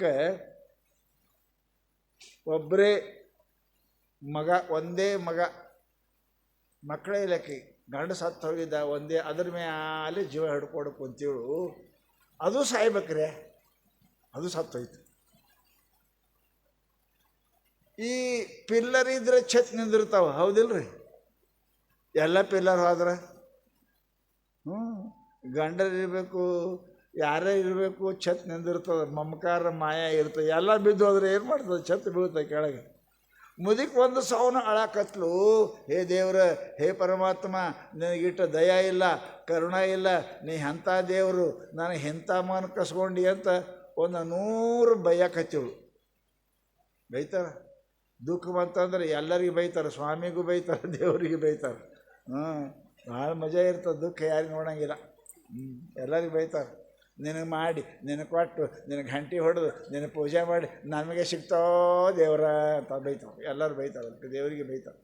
ಸಾಯ್ಬೇಕು ಒಬ್ಬರೇ ಮಗ, ಒಂದೇ ಮಗ, ಮಕ್ಕಳೇ ಇಲ್ಲಕ್ಕೆ, ಗಂಡು ಸತ್ತು ಹೋಗಿದ್ದ, ಒಂದೇ, ಅದ್ರ ಮೇಲೆ ಜೀವ ಹಿಡ್ಕೊಂಡು ಕುಂತೀಳು, ಅದು ಸಾಯ್ಬೇಕ್ರೆ, ಅದು ಸತ್ತೋಯ್ತು. ಈ ಪಿಲ್ಲರ್ ಇದ್ರೆ ಛತ್ ನಿಂದಿರ್ತಾವ, ಹೌದಿಲ್ರಿ? ಎಲ್ಲ ಪಿಲ್ಲರ್ ಹೋದ್ರೆ ಗಂಡರಿರಬೇಕು, ಯಾರೇ ಇರಬೇಕು, ಛತ್ ನಿಂದಿರ್ತದೆ, ಮಮಕಾರ ಮಾಯ ಇರ್ತದೆ. ಎಲ್ಲ ಬಿದ್ದು ಹೋದ್ರೆ ಏನು ಮಾಡ್ತದೆ? ಛತ್ ಬೀಳ್ತದೆ ಕೆಳಗೆ. ಮುದಿಕ್ ಒಂದು ಸಾವನ್ನ ಅಳಾಕತ್ಲು, ಹೇ ದೇವ್ರ, ಹೇ ಪರಮಾತ್ಮ, ನನಗಿಟ್ಟ ದಯ ಇಲ್ಲ, ಕರುಣ ಇಲ್ಲ, ನೀ ಎಂಥ ದೇವರು, ನಾನು ಎಂಥ ಮಾನ ಕಸ್ಕೊಂಡು ಅಂತ 100 ಬೈಯಾಕತ್ತಿಳು. ಬೈತಾರ, ದುಃಖ ಬಂತಂದ್ರೆ ಎಲ್ಲರಿಗೂ ಬೈತಾರೆ, ಸ್ವಾಮಿಗೂ ಬೈತಾರೆ, ದೇವರಿಗೆ ಬೈತಾರೆ. ಭಾಳ ಮಜಾ ಇರ್ತದೆ, ದುಃಖ ಯಾರಿಗೆ ನೋಡೋಂಗಿಲ್ಲ. ಎಲ್ಲರಿಗೂ ಬೈತಾರೆ. ನಿನಗೆ ಮಾಡಿ, ನಿನಗೆ ಕೊಟ್ಟು, ನಿನಗೆ ಗಂಟೆ ಹೊಡೆದು, ನಿನಗೆ ಪೂಜೆ ಮಾಡಿ, ನಮಗೆ ಸಿಗ್ತಾವ ದೇವರ ಅಂತ ಬೈತಾವೆ. ಎಲ್ಲರೂ ಬೈತಾರೆ, ದೇವರಿಗೆ ಬೈತಾರೆ.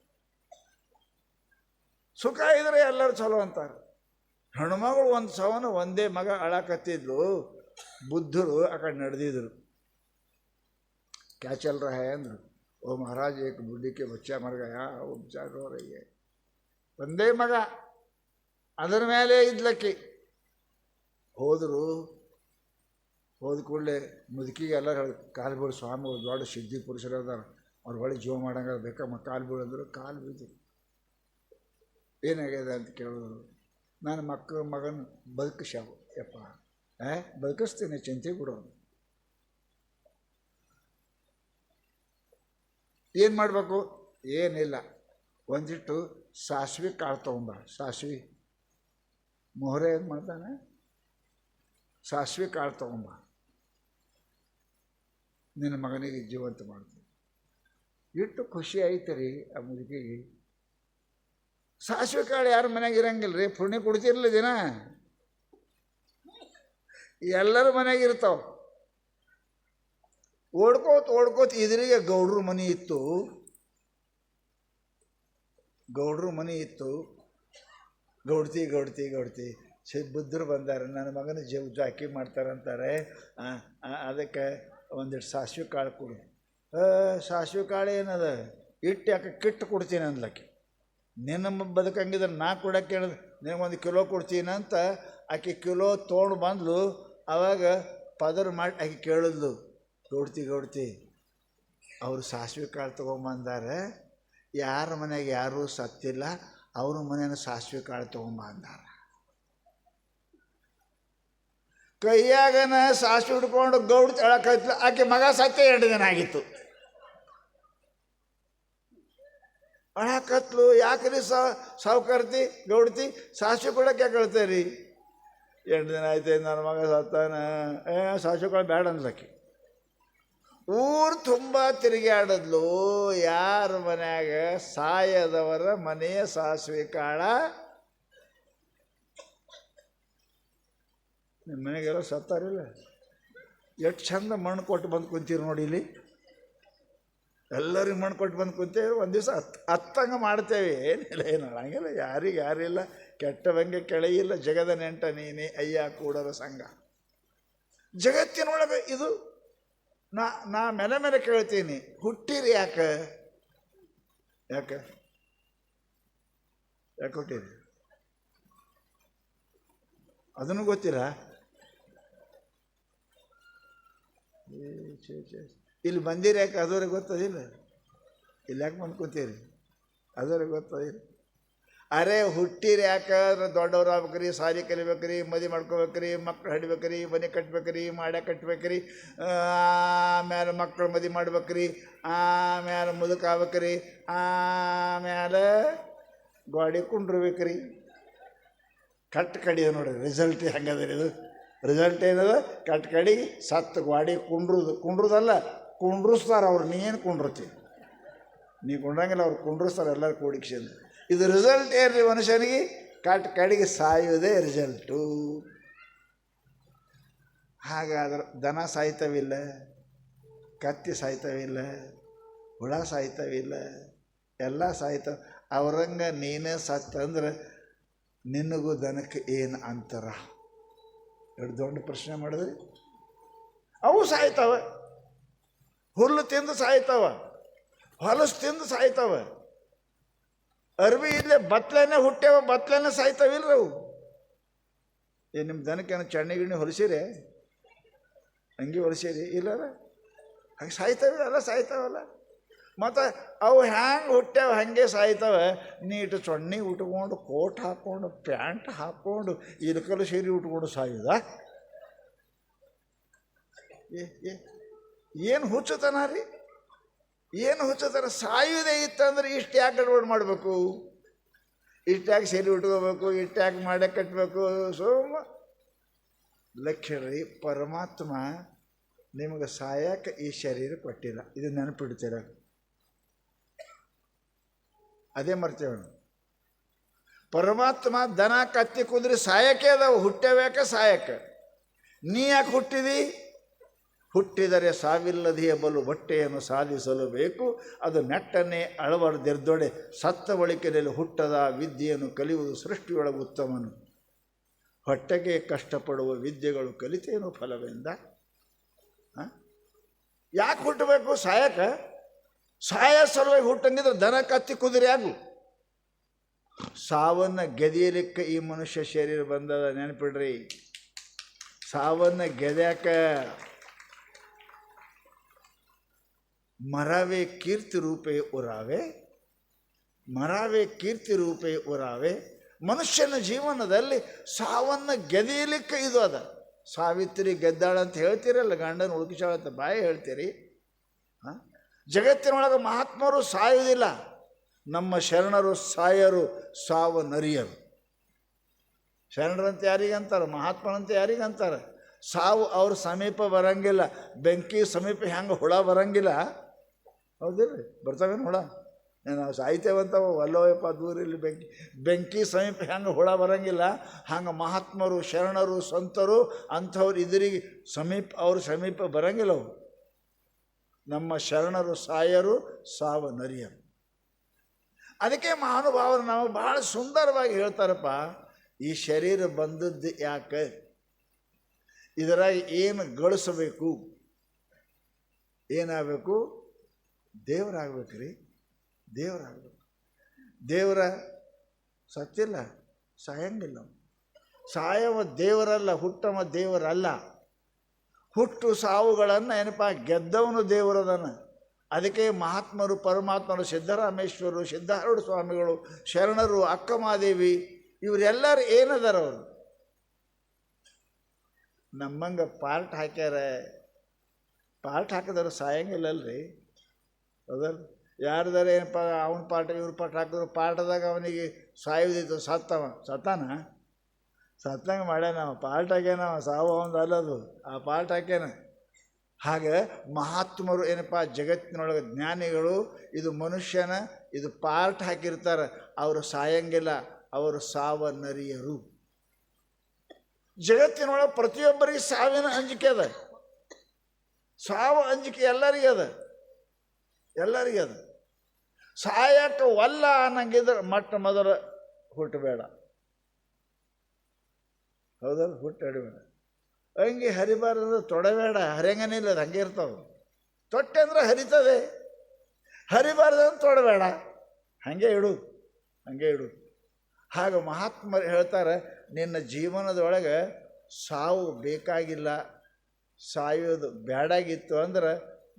ಸುಖ ಇದ್ರೆ ಎಲ್ಲರೂ ಚಲೋ ಅಂತಾರೆ. ಹೆಣ್ಮಗಳು ಒಂದು ಸವನ ಒಂದೇ ಮಗ ಅಳಾಕತ್ತಿದ್ಲು. ಬುದ್ಧರು ಆ ಕಡೆ ನಡೆದಿದ್ರು. ಕ್ಯಾ ಚಲ್ ರಹಾ ಹೈ ಅಂದರು. ಓ ಮಹಾರಾಜ್, ಏಕ್ ಬುಡ್ಡಿಕೆ ಬಚ್ಚ ಮರ್ ಗಯಾ, ಓ ಬಚಾರ ರೋ ರಹಿ ಹೈ. ಒಂದೇ ಮಗ, ಅದರ ಮೇಲೆ ಇದ್ಲಕ್ಕಿ. ಹೋದರು. ಹೋದ ಕೂಡಲೇ ಮುದುಕಿಗೆ ಎಲ್ಲ ಹೇಳಿ, ಕಾಲು ಬೀಳು ಸ್ವಾಮಿ, ದೊಡ್ಡ ಸಿದ್ಧಿ ಪುರುಷರು ಅದಾರ, ಅವ್ರ ಒಳಗೆ ಜೀವ ಮಾಡಂಗ ಬೇಕಮ್ಮ, ಕಾಲು ಬೀಳಂದ್ರು. ಕಾಲು ಬೀಳ್ತು. ಏನಾಗ್ಯದ ಅಂತ ಕೇಳಿದ್ರು. ನಾನು ಮಗನ ಬದುಕಿಸ್ಯಾವು ಯಪ್ಪ, ಬದುಕಿಸ್ತೀನಿ, ಚಿಂತೆ ಬಿಡೋದು. ಏನು ಮಾಡಬೇಕು? ಏನಿಲ್ಲ, ಒಂದಿಟ್ಟು ಸಾಸಿವೆ ಕಾಳು ತೊಗೊಂಬ. ಸಾಸಿವೆ ಮೊಹರೆ ಏನು ಮಾಡ್ತಾನೆ? ಸಾಸಿವೆ ಕಾಳು ತೊಗೊಂಬ, ನಿನ್ನ ಮಗನಿಗೆ ಜೀವಂತ ಮಾಡ್ತೀನಿ. ಇಟ್ಟು ಖುಷಿ ಆಯ್ತು ರೀ ಆ ಮುದುಕಿಗೆ. ಸಾಸಿವೆ ಕಾಳು ಯಾರ ಮನೆಯಾಗ ಇರಂಗಿಲ್ಲ ರೀ, ಪುಣ್ಯ ಕೊಡ್ತಿರ್ಲಿ ದಿನ, ಎಲ್ಲರ ಮನೆಯಾಗ ಇರ್ತಾವ. ಓಡ್ಕೋತ ಇದ್ರಿಗೆ ಗೌಡ್ರ ಮನೆ ಇತ್ತು. ಗೌಡ್ತಿ ಬುದ್ಧರು ಬಂದಾರೆ, ನನ್ನ ಮಗನ ಜಾಕಿ ಮಾಡ್ತಾರಂತಾರೆ, ಅದಕ್ಕೆ ಒಂದಿಟ್ಟು ಸಾಸಿವೆ ಕಾಳು ಕೊಡು. ಸಾಸಿವೆ ಕಾಳು ಏನದ, ಇಟ್ಟು ಯಾಕೆ ಕಿಟ್ಟು ಕೊಡ್ತೀನಿ ಅಂದ್ಲಕ್ಕೆ. ನಿನ್ನ ಬದುಕಂಗಿದ್ರೆ ನಾ ಕೊಡೋಕೆ ಹೇಳಿದ್, ನಿನಗೆ 1 ಕಿಲೋ ಕೊಡ್ತೀನಿ ಅಂತ ಆಕೆ ಕಿಲೋ ತೊಗೊಂಡು ಬಂದ್ಲು. ಆವಾಗ ಪದರ್ ಮಾಡಿ ಆಕೆ ಕೇಳಿದ್ಲು, ಗೌಡ್ತಿ ಅವರು ಸಾಸಿವೆ ಕಾಳು ತೊಗೊಂಬಂದಾರೆ, ಯಾರ ಮನೆಗೆ ಯಾರೂ ಸತ್ತಿಲ್ಲ, ಅವ್ರ ಮನೇನ ಸಾಸಿವೆ ಕಾಳು ತೊಗೊಂಬಂದಾರ. ಕೈಯಾಗನ ಸಾಸಿವೆ ಹಿಡ್ಕೊಂಡು ಗೌಡ್ ತಳಕತ್ಲ. ಆಕೆ ಮಗ ಸತ್ಯ 2 ದಿನ ಆಗಿತ್ತು. ಅಳಕತ್ಲು. ಯಾಕ್ರಿ ಸಾವುಕಾರ್ತಿ ಗೌಡ್ತಿ ಸಾಸಿವೆ ಕೊಡೋಕೆ ಯಾಕೆ ಹೇಳ್ತೇರಿ? 2 ದಿನ ಆಯ್ತು ನನ್ನ ಮಗ ಸತ್ತಾನ. ಸಾಸಿವೆ ಕಾಳು ಬೇಡ ಅಂದ್ಲಕ್ಕೆ. ಊರು ತುಂಬ ತಿರುಗಾಡಿದ್ಲು. ಯಾರ ಮನ್ಯಾಗ ಸಾಯದವರ ಮನೆಯ ಸಾಸಿವೆ ಕಾಳ. ನಿಮ್ಮ ಮನೆಗೆಲ್ಲ ಸತ್ತಾರಿಲ್ಲ? ಎಷ್ಟು ಚಂದ ಮಣ್ಣು ಕೊಟ್ಟು ಬಂದು ಕುಂತೀರಿ ನೋಡಿ. ಇಲ್ಲಿ ಎಲ್ಲರಿಗೆ ಮಣ್ಣು ಕೊಟ್ಟು ಬಂದು ಕುಂತೇವೆ. ಒಂದು ದಿವಸ ಹತ್ತಂಗೆ ಮಾಡ್ತೇವೆ. ಏನಿಲ್ಲ, ಏನು ಹಂಗಿಲ್ಲ, ಯಾರಿಲ್ಲ. ಕೆಟ್ಟವಂಗೆ ಕೆಳೆಯಿಲ್ಲ, ಜಗದ ನೆಂಟ ನೀನೇ ಅಯ್ಯ ಕೂಡರ ಸಂಘ. ಜಗತ್ತಿನೊಳಗೆ ಇದು ನಾ ಮೇಲೆ ಕೇಳ್ತೀನಿ, ಹುಟ್ಟಿರಿ ಯಾಕೆ ಹುಟ್ಟಿರಿ? ಅದನ್ನು ಗೊತ್ತಿಲ್ಲ. ಇಲ್ಲಿ ಬಂದಿರಿ ಯಾಕೆ? ಅದವ್ರಿಗೆ ಗೊತ್ತದಿಲ್ಲ. ಇಲ್ಲಿ ಯಾಕೆ ಬಂದು ಕೂತೀರಿ? ಅದವ್ರಿಗೆ ಗೊತ್ತದಿಲ್ಲ. ಅರೆ ಹುಟ್ಟಿರಿ ಯಾಕಂದ್ರೆ ದೊಡ್ಡವ್ರು ಆಗ್ಬೇಕ್ರಿ, ಸಾಲಿ ಕಲಿಬೇಕ್ರಿ, ಮದುವೆ ಮಾಡ್ಕೋಬೇಕ್ರಿ, ಮಕ್ಳು ಹಡಿಬೇಕ್ರಿ, ಮನೆ ಕಟ್ಬೇಕ್ರಿ, ಮಾಡ್ಯ ಕಟ್ಬೇಕ್ರಿ, ಆಮೇಲೆ ಮಕ್ಕಳು ಮದುವೆ ಮಾಡ್ಬೇಕ್ರಿ, ಆಮೇಲೆ ಮುದುಕ ಆಗ್ಬೇಕ್ರಿ, ಆಮೇಲೆ ಗಾಡಿ ಕುಂಡ್ರಬೇಕ್ರಿ. ಕಡಿದ ನೋಡ್ರಿ ರಿಸಲ್ಟ್ ಹೆಂಗದ ಇದು. ರಿಸಲ್ಟ್ ಏನದ? ಕಡಿ ಸತ್ತು ಗಾಡಿ ಕುಂಡ್ರುದಲ್ಲ, ಕುಂಡ್ರಿಸ್ತಾರೆ ಅವ್ರು. ನೀ ಏನು ಕುಂಡ್ರತಿ? ನೀ ಕುಂಡ್ರಂಗಿಲ್ಲ, ಅವ್ರು ಕುಂಡ್ರಿಸ್ತಾರೆ ಎಲ್ಲರೂ ಕೂಡಿಕ್ಷಂದು. ಇದು ರಿಸಲ್ಟ್ ಏನ್ರಿ ಮನುಷ್ಯನಿಗೆ? ಕಡಿಗೆ ಸಾಯೋದೇ ರಿಸಲ್ಟು. ಹಾಗಾದ್ರೆ ದನ ಸಾಯ್ತವಿಲ್ಲ, ಕತ್ತಿ ಸಾಯ್ತವಿಲ್ಲ, ಹುಳ ಸಾಯ್ತವಿಲ್ಲ, ಎಲ್ಲ ಸಾಯ್ತವೆ. ಅವ್ರಂಗ ನೀನೇ ಸತ್ತಂದ್ರೆ ನಿನಗೂ ದನಕ್ಕೆ ಏನು ಅಂತರ? ಎರಡು ದೊಡ್ಡ ಪ್ರಶ್ನೆ ಮಾಡಿದ್ರಿ. ಅವು ಸಾಯ್ತವೆ. ಹುಲ್ಲು ತಿಂದು ಸಾಯ್ತಾವ, ಹೊಲಸು ತಿಂದು ಸಾಯ್ತಾವ. ಅರ್ವಿ ಇಲ್ಲೇ ಬತ್ಲೇನೆ ಹುಟ್ಟ್ಯಾವ, ಬತ್ಲೇನೆ ಸಾಯ್ತಾವಿಲ್ರಿ ಅವು. ನಿಮ್ಮ ದನಕ್ಕೇನು ಚಣ್ಣಿ ಗಿಣ್ಣಿ ಹೊಲಿಸಿರಿ, ಅಂಗಿ ಹೊಲಿಸಿರಿ ಇಲ್ಲಾರ ಹಂಗೆ ಸಾಯ್ತಾವಿಲ್ಲ, ಅಲ್ಲ ಸಾಯ್ತಾವಲ್ಲ. ಮತ್ತು ಅವು ಹ್ಯಾಂಗೆ ಹುಟ್ಟ್ಯಾವ ಹಾಗೆ ಸಾಯ್ತಾವೆ. ನೀಟು ಚೊಣ್ಣಿ ಉಟ್ಕೊಂಡು, ಕೋಟ್ ಹಾಕ್ಕೊಂಡು, ಪ್ಯಾಂಟ್ ಹಾಕ್ಕೊಂಡು, ಇಲ್ಕಲು ಸೀರೆ ಉಟ್ಕೊಂಡು ಸಾಯುದ? ಏನು ಹುಚ್ಚುತನ ರೀ, ಏನು ಹುಚ್ಚುತನ. ಸಾಯುವುದೇ ಇತ್ತಂದ್ರೆ ಇಷ್ಟು ಯಾಕೆ ಗಡ್ಬಡ್ ಮಾಡಬೇಕು, ಇಷ್ಟು ಯಾಕೆ ಸೀರೆ ಉಟ್ಕೋಬೇಕು, ಇಷ್ಟು ಯಾಕೆ ಮಾಡೇ ಕಟ್ಟಬೇಕು? ಸೋಮ ಲಕ್ಷ್ಯ ರೀ, ಪರಮಾತ್ಮ ನಿಮಗೆ ಸಾಯಕ್ಕೆ ಈ ಶರೀರ ಕೊಟ್ಟಿಲ್ಲ, ಇದು ನೆನಪಿಡ್ತೀರ. ಅದೇ ಮರ್ತೇವೆ. ಪರಮಾತ್ಮ ದನ ಕತ್ತಿ ಕುದುರೆ ಸಾಯಕ್ಕೆ ಅದಾವ, ಹುಟ್ಟಬೇಕ ಸಾಯಕ್ಕೆ. ನೀ ಯಾಕೆ ಹುಟ್ಟಿದಿ? ಹುಟ್ಟಿದರೆ ಸಾವಿಲ್ಲದೆಯೇ ಬಲು ಬಟ್ಟೆಯನ್ನು ಸಾಧಿಸಲು ಬೇಕು, ಅದು ನೆಟ್ಟನ್ನೇ ಅಳವರ್ದೆರ್ದೊಡೆ ಸತ್ತ ಬಳಿಕೆಯಲ್ಲಿ ಹುಟ್ಟದ ವಿದ್ಯೆಯನ್ನು ಕಲಿಯುವುದು ಸೃಷ್ಟಿಯೊಳಗೆ ಉತ್ತಮನು. ಹೊಟ್ಟೆಗೆ ಕಷ್ಟಪಡುವ ವಿದ್ಯೆಗಳು ಕಲಿತೇನು ಫಲವೆಂದ? ಯಾಕೆ ಹುಟ್ಟಬೇಕು? ಸಾಯಕ. ಸಾಯ ಸಲುವಾಗಿ ಹುಟ್ಟಂಗಿದ್ರೆ ದನ ಕತ್ತಿ ಕುದುರೆ ಆಗು. ಸಾವನ್ನು ಗೆದಿಯಲಿಕ್ಕೆ ಈ ಮನುಷ್ಯ ಶರೀರ ಬಂದದ, ನೆನಪಿಡ್ರಿ. ಸಾವನ್ನು ಗೆದ್ಯಾಕ ಮರಾವೆ ಕೀರ್ತಿ ರೂಪೇ ಉರಾವೆ, ಮರಾವೆ ಕೀರ್ತಿ ರೂಪೇ ಉರಾವೆ. ಮನುಷ್ಯನ ಜೀವನದಲ್ಲಿ ಸಾವನ್ನು ಗೆದಿಯಲಿಕ್ಕೆ ಇದು ಅದ. ಸಾವಿತ್ರಿ ಗೆದ್ದಾಳ ಅಂತ ಹೇಳ್ತೀರಲ್ಲ, ಗಂಡನ ಹುಡುಕಿಸಾಳ ಅಂತ ಬಾಯಿ ಹೇಳ್ತೀರಿ. ಜಗತ್ತಿನೊಳಗೆ ಮಹಾತ್ಮರು ಸಾಯುವುದಿಲ್ಲ, ನಮ್ಮ ಶರಣರು ಸಾಯರು, ಸಾವು ನರಿಯರು. ಶರಣರಂತೆ ಯಾರಿಗೆ ಅಂತಾರೆ, ಮಹಾತ್ಮರಂತೆ ಯಾರಿಗೆ ಅಂತಾರೆ. ಸಾವು ಅವ್ರ ಸಮೀಪ ಬರಂಗಿಲ್ಲ. ಬೆಂಕಿ ಸಮೀಪ ಹೆಂಗೆ ಹುಳ ಬರಂಗಿಲ್ಲ, ಹೌದಿಲ್ಲ? ಬರ್ತಾವೇನು ಹುಳ? ನಾವು ಸಾಯ್ತೇವಂತವ ಅಲ್ಲೋಯಪ್ಪ ದೂರ ಇಲ್ಲಿ. ಬೆಂಕಿ ಸಮೀಪ ಹೆಂಗೆ ಹುಳ ಬರಂಗಿಲ್ಲ, ಹಂಗೆ ಮಹಾತ್ಮರು ಶರಣರು ಸಂತರು ಅಂಥವ್ರು ಇದರಿಗೆ ಅವ್ರ ಸಮೀಪ ಬರಂಗಿಲ್ಲ ಅವು. ನಮ್ಮ ಶರಣರು ಸಾಯರು, ಸಾವು ನರಿಯರು. ಅದಕ್ಕೆ ಮಹಾನುಭಾವರು ನಾವು ಭಾಳ ಸುಂದರವಾಗಿ ಹೇಳ್ತಾರಪ್ಪ, ಈ ಶರೀರ ಬಂದದ್ದು ಯಾಕೆ, ಇದರಾಗ ಏನು ಗಳಿಸಬೇಕು, ಏನಾಗಬೇಕು? ದೇವರಾಗಬೇಕು ರೀ, ದೇವರಾಗಬೇಕು. ದೇವರ ಸತ್ತಿಲ್ಲ, ಸಾಯಂಗಿಲ್ಲ. ಸಾಯವ ದೇವರಲ್ಲ, ಹುಟ್ಟವ ದೇವರಲ್ಲ. ಹುಟ್ಟು ಸಾವುಗಳನ್ನು ಏನಪ್ಪ ಗೆದ್ದವನು ದೇವರದನ. ಅದಕ್ಕೆ ಮಹಾತ್ಮರು ಪರಮಾತ್ಮರು, ಸಿದ್ದರಾಮೇಶ್ವರರು, ಸಿದ್ಧಾರೂಢ ಸ್ವಾಮಿಗಳು, ಶರಣರು, ಅಕ್ಕಮಾದೇವಿ, ಇವರೆಲ್ಲರೂ ಏನದಾರ ಅವರು ನಮ್ಮಂಗೆ ಪಾರ್ಟ್ ಹಾಕ್ಯಾರ. ಪಾರ್ಟ್ ಹಾಕಿದವರು ಸಾಯಂಗಿಲ್ಲಲ್ರಿ, ಹೌದಲ್ಲ? ಯಾರ್ದಾರ ಏನಪ್ಪ ಅವನ ಪಾಠ ಇವ್ರ ಪಾಠ ಹಾಕಿದ್ರು, ಪಾಠದಾಗ ಅವನಿಗೆ ಸಾಯುವುದಿತ್ತು, ಸತ್ತಾನ ಸತ್ತಂಗೆ ಮಾಡ್ಯಾನ, ಪಾಠ ಹಾಕ್ಯಾನ, ಸಾವು ಅವನು ಅಲ್ಲದು, ಆ ಪಾಠ ಹಾಕ್ಯಾನ. ಹಾಗೆ ಮಹಾತ್ಮರು ಏನಪ್ಪ ಜಗತ್ತಿನೊಳಗೆ ಜ್ಞಾನಿಗಳು ಇದು ಮನುಷ್ಯನ ಇದು ಪಾರ್ಟ್ ಹಾಕಿರ್ತಾರೆ. ಅವರು ಸಾಯಂಗಿಲ್ಲ, ಅವರು ಸಾವನ್ನರಿಯರು. ಜಗತ್ತಿನೊಳಗೆ ಪ್ರತಿಯೊಬ್ಬರಿಗೆ ಸಾವಿನ ಅಂಜಿಕೆ ಅದ, ಸಾವು ಅಂಜಿಕೆ ಎಲ್ಲರಿಗೆ ಅದ, ಎಲ್ಲರಿಗೆ ಅದ. ಸಾಯಕ್ಕೆ ವಲ್ಲ ಅನ್ನಂಗಿದ್ರೆ ಮೊಟ್ಟ ಮೊದಲು ಹುಟ್ಟಬೇಡ, ಹೌದಲ್ಲ? ಹುಟ್ಟಾಡಬೇಡ. ಹಂಗೆ ಹರಿಬಾರ್ದು ತೊಡಬೇಡ, ಹರಿಯಂಗನಿಲ್ಲ, ಅದು ಹಂಗೆ ಇರ್ತಾವೆ. ತೊಟ್ಟೆ ಅಂದ್ರೆ ಹರಿತದೆ, ಹರಿಬಾರ್ದಂದ್ರೆ ತೊಡಬೇಡ, ಹಾಗೆ ಇಡು, ಹಾಗೆ ಇಡು. ಹಾಗೆ ಮಹಾತ್ಮರು ಹೇಳ್ತಾರೆ, ನಿನ್ನ ಜೀವನದೊಳಗೆ ಸಾವು ಬೇಕಾಗಿಲ್ಲ, ಸಾಯೋದು ಬೇಡಾಗಿತ್ತು ಅಂದ್ರೆ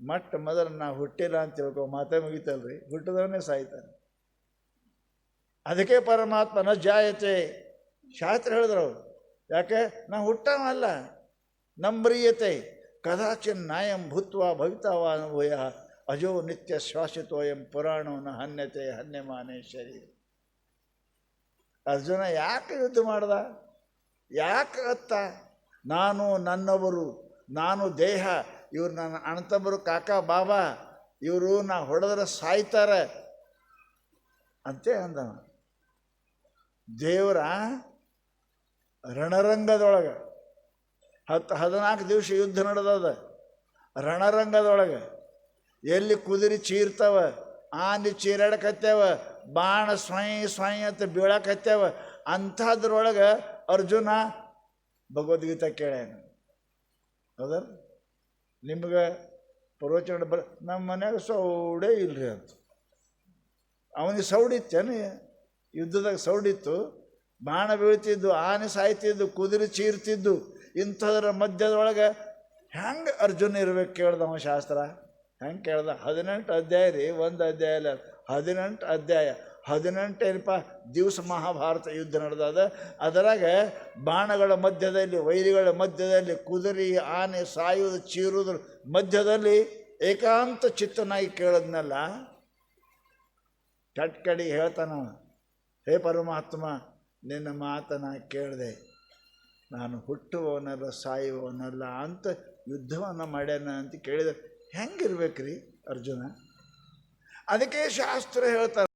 ಮೊಟ್ಟ ಮೊದಲು ನಾ ಹುಟ್ಟಿಲ್ಲ ಅಂತ ತಿಳ್ಕೊ, ಮಾತೇ ಮುಗಿತಲ್ರಿ, ಹುಟ್ಟಿದವನೇ ಸಾಯ್ತಾನೆ. ಅದಕ್ಕೆ ಪರಮಾತ್ಮ ನ ಜಾಯತೆ ಶಾಸ್ತ್ರ ಹೇಳಿದ್ರು ಅವರು. ಯಾಕೆ? ನಾ ಹುಟ್ಟವಲ್ಲ, ನಂಬ್ರಿಯತೆ ಕದಾಚಿನ್ ನಾಯಂ ಭೂತ್ವ ಭವಿತಾವಾನುಭಯ ಅಜೋ ನಿತ್ಯ ಶ್ವಾಸಿತೋಯಂ ಪುರಾಣೋ ನ ಹನ್ಯತೆ ಹನ್ಯಮಾನೇ ಶರೀರ. ಅರ್ಜುನ ಯಾಕೆ ಯುದ್ಧ ಮಾಡ್ದ? ಯಾಕೆ ಅತ್ತ? ನಾನು ನನ್ನವರು, ನಾನು ದೇಹ, ಇವ್ರು ನನ್ನ ಅಣ್ಣತಮ್ಮರು, ಕಾಕಾ ಬಾಬಾ, ಇವರು ನಾ ಹೊಡೆದ್ರೆ ಸಾಯ್ತಾರೆ ಅಂತೇ ಅಂದವ. ದೇವರ ರಣರಂಗದೊಳಗೆ 14 ದಿವಸ ಯುದ್ಧ ನಡೆದದ. ರಣರಂಗದೊಳಗೆ ಎಲ್ಲಿ ಕುದುರೆ ಚೀರ್ತಾವ, ಆನೆ ಚೀರಾಡಕತ್ತೇವ, ಬಾಣ ಸ್ವಯ್ ಸ್ವಯ್ ಅಂತ ಬೀಳಕತ್ತೇವ, ಅಂಥದ್ರೊಳಗೆ ಅರ್ಜುನ ಭಗವದ್ಗೀತೆ ಕೇಳ್ಯಾನ. ಹೌದಲ್ಲ? ನಿಮ್ಗೆ ಪ್ರವಚನ ನಮ್ಮ ಮನ್ಯಾಗ ಸೌಡೇ ಇಲ್ಲರಿ ಅಂತ. ಅವನಿಗೆ ಸೌಡಿತ್ತೇನು? ಯುದ್ಧದಾಗ ಸೌಡಿತ್ತು, ಬಾಣ ಬೀಳ್ತಿದ್ದು, ಆನೆ ಸಾಯ್ತಿದ್ದು, ಕುದುರೆ ಚೀರ್ತಿದ್ದು. ಇಂಥದ್ರ ಮಧ್ಯದೊಳಗೆ ಹೆಂಗೆ ಅರ್ಜುನ ಇರ್ಬೇಕು ಕೇಳ್ದವ ಶಾಸ್ತ್ರ. ಹೆಂಗೆ ಕೇಳ್ದ? 18 ಅಧ್ಯಾಯ ರೀ, ಒಂದು ಅಧ್ಯಾಯ ಅಲ್ಲ, 18 ಅಧ್ಯಾಯ. 18 ಏನಪ್ಪ ದಿವಸ ಮಹಾಭಾರತ ಯುದ್ಧ ನಡೆದದ. ಅದರಾಗ ಬಾಣಗಳ ಮಧ್ಯದಲ್ಲಿ, ವೈರಿಗಳ ಮಧ್ಯದಲ್ಲಿ, ಕುದುರೆ ಆನೆ ಸಾಯುವುದು ಚೀರುವುದ್ರ ಮಧ್ಯದಲ್ಲಿ ಏಕಾಂತ ಚಿತ್ತನಾಗಿ ಕೇಳದ್ನಲ್ಲ. ಕಟ್ಕಡಿಗೆ ಹೇಳ್ತಾನ, ಹೇ ಪರಮಾತ್ಮ, ನಿನ್ನ ಮಾತನ ಕೇಳಿದೆ, ನಾನು ಹುಟ್ಟುವವನಲ್ಲ ಸಾಯುವವನಲ್ಲ ಅಂತ ಯುದ್ಧವನ್ನು ಮಾಡ್ಯಾನ ಅಂತ ಕೇಳಿದ್ರೆ ಹೆಂಗಿರ್ಬೇಕ್ರಿ ಅರ್ಜುನ? ಅದಕ್ಕೆ ಶಾಸ್ತ್ರ ಹೇಳ್ತಾರೆ.